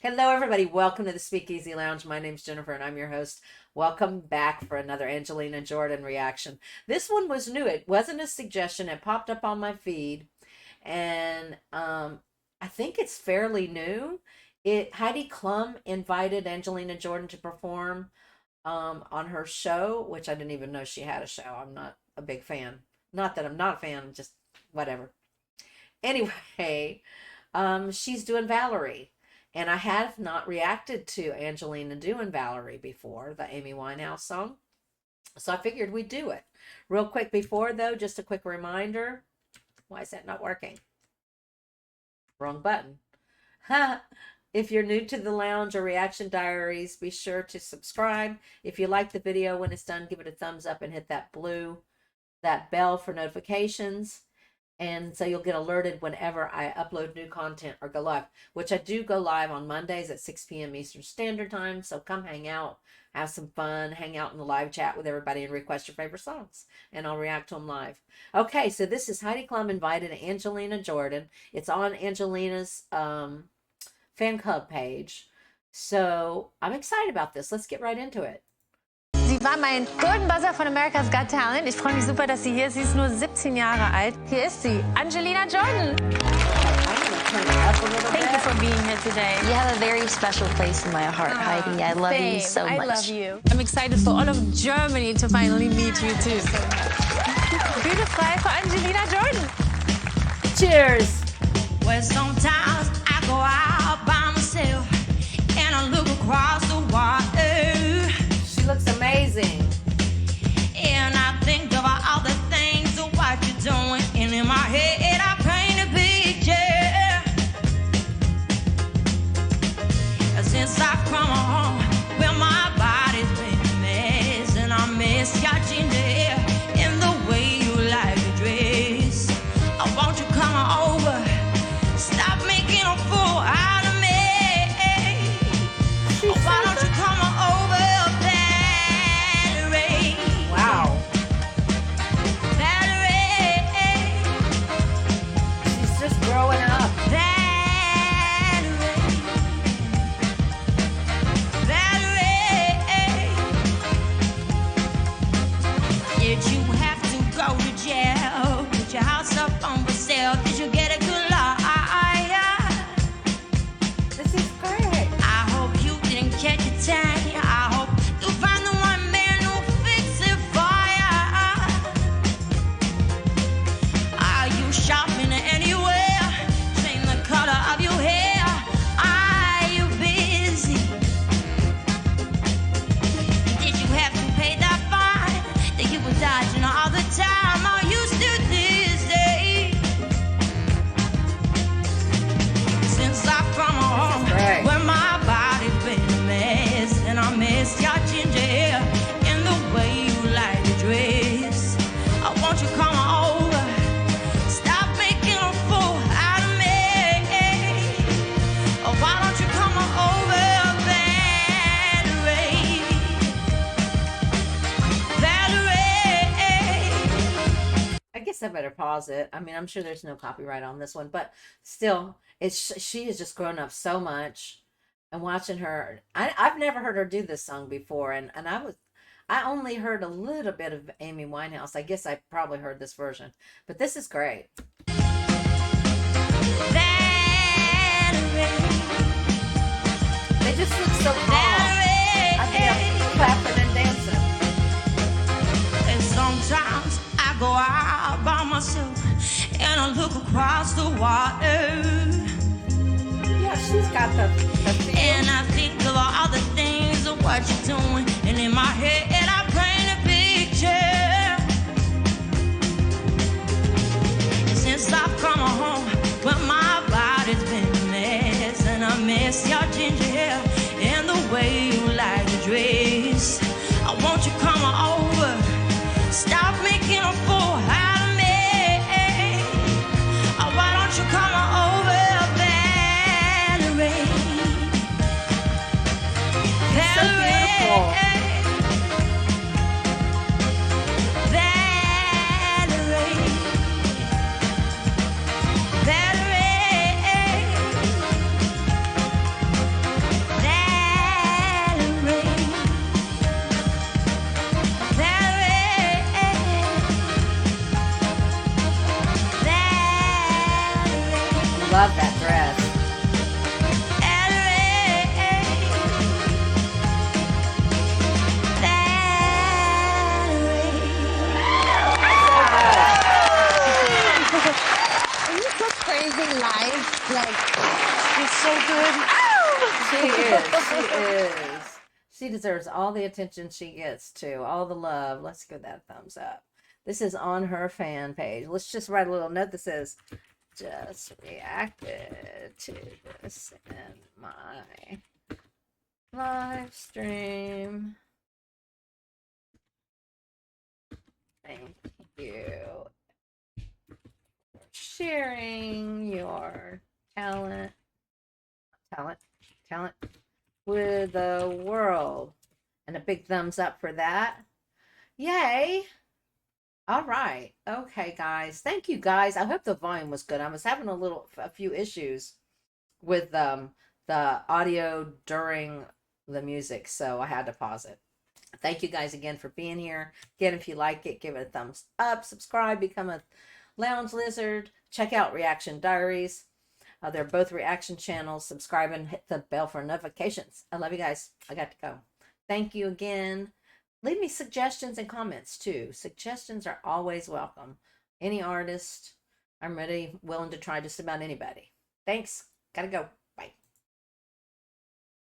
Hello, everybody. Welcome to the Speakeasy Lounge. My name's Jennifer, and I'm your host. Welcome back for another Angelina Jordan reaction. This one was new. It wasn't a suggestion. It popped up on my feed, and I think it's fairly new. Heidi Klum invited Angelina Jordan to perform on her show, which I didn't even know she had a show. I'm not a big fan. Not that I'm not a fan, just whatever. Anyway, she's doing Valerie. And I have not reacted to Angelina doing Valerie before, the Amy Winehouse song. So I figured we'd do it. Real quick before, though, just a quick reminder. Why is that not working? Wrong button. If you're new to the lounge or Reaction Diaries, be sure to subscribe. If you like the video, when it's done, give it a thumbs up and hit that bell for notifications. And so you'll get alerted whenever I upload new content or go live, which I do go live on Mondays at 6 p.m. Eastern Standard Time. So come hang out, have some fun, hang out in the live chat with everybody and request your favorite songs. And I'll react to them live. Okay, so this is Heidi Klum invited Angelina Jordan. It's on Angelina's fan club page. So I'm excited about this. Let's get right into it. Sie war mein Golden Buzzer von America's Got Talent. Ich freue mich super, dass sie hier ist. Sie ist nur 17 Jahre alt. Hier ist sie, Angelina Jordan. Thank you for being here today. You have a very special place in my heart, Heidi. I love you so much. I love you. I'm excited for all of Germany to finally meet you too. Bühne frei für Angelina Jordan. Cheers. Well, sometimes I go out by myself and I look across the water. She looks amazing. And I think about all the things of what you're doing. And in my head, I paint a picture. Since I've come home, well, my body's been a mess. And I miss your ginger hair and the way you like to dress. I want you come over. Stop making a fool out of me. Why don't you come over? Wow. Valerie. She's just growing up. Valerie. Valerie. Did you have to go to jail? Put your house up on for sale? Did you get a good lie? This is great. I hope you didn't catch a tan. I hope you find the one man who fix it for ya. Are you shopping anywhere? Change the color of your hair. Are you busy? Did you have to pay that fine that you were dodging all the time? Are you still dizzy? Since I've come home, great. where my body's been a mess, and I miss your ginger hair and the way you like to dress. I want you come over. Stop making a fool out of me. Oh, why don't you come over, Valerie? Valerie. I guess I better pause it. I mean, I'm sure there's no copyright on this one, but still, she has just grown up so much. And watching her, I've never heard her do this song before, and I only heard a little bit of Amy Winehouse. I guess I probably heard this version, but this is great. Valerie. They just look so calm. I think I'm clapping and dancing. And sometimes I go out by myself and I look across the water. Yeah, she's got the feel. And I think of all the things of what you're doing. And in my head I paint a picture. Since I've come home, well, my body's been a mess. And I miss your ginger hair and the way you like to dress. I want you come over. Stop making a fool out of me. Oh, why don't you come over, Valerie? So beautiful. She is. She is. She deserves all the attention she gets too. All the love. Let's give that a thumbs up. This is on her fan page. Let's just write a little note that says, just reacted to this in my live stream. Thank you for sharing your talent with the world. And a big thumbs up for that. Yay. All right. Okay, guys. Thank you, guys. I hope the volume was good. I was having a few issues with the audio during the music, so I had to pause it. Thank you guys again for being here. Again, if you like it, give it a thumbs up, subscribe, become a lounge lizard. Check out Reaction Diaries. They're both reaction channels. Subscribe and hit the bell for notifications. I love you guys. I got to go. Thank you again. Leave me suggestions and comments too. Suggestions are always welcome. Any artist, I'm willing to try just about anybody. Thanks. Gotta go.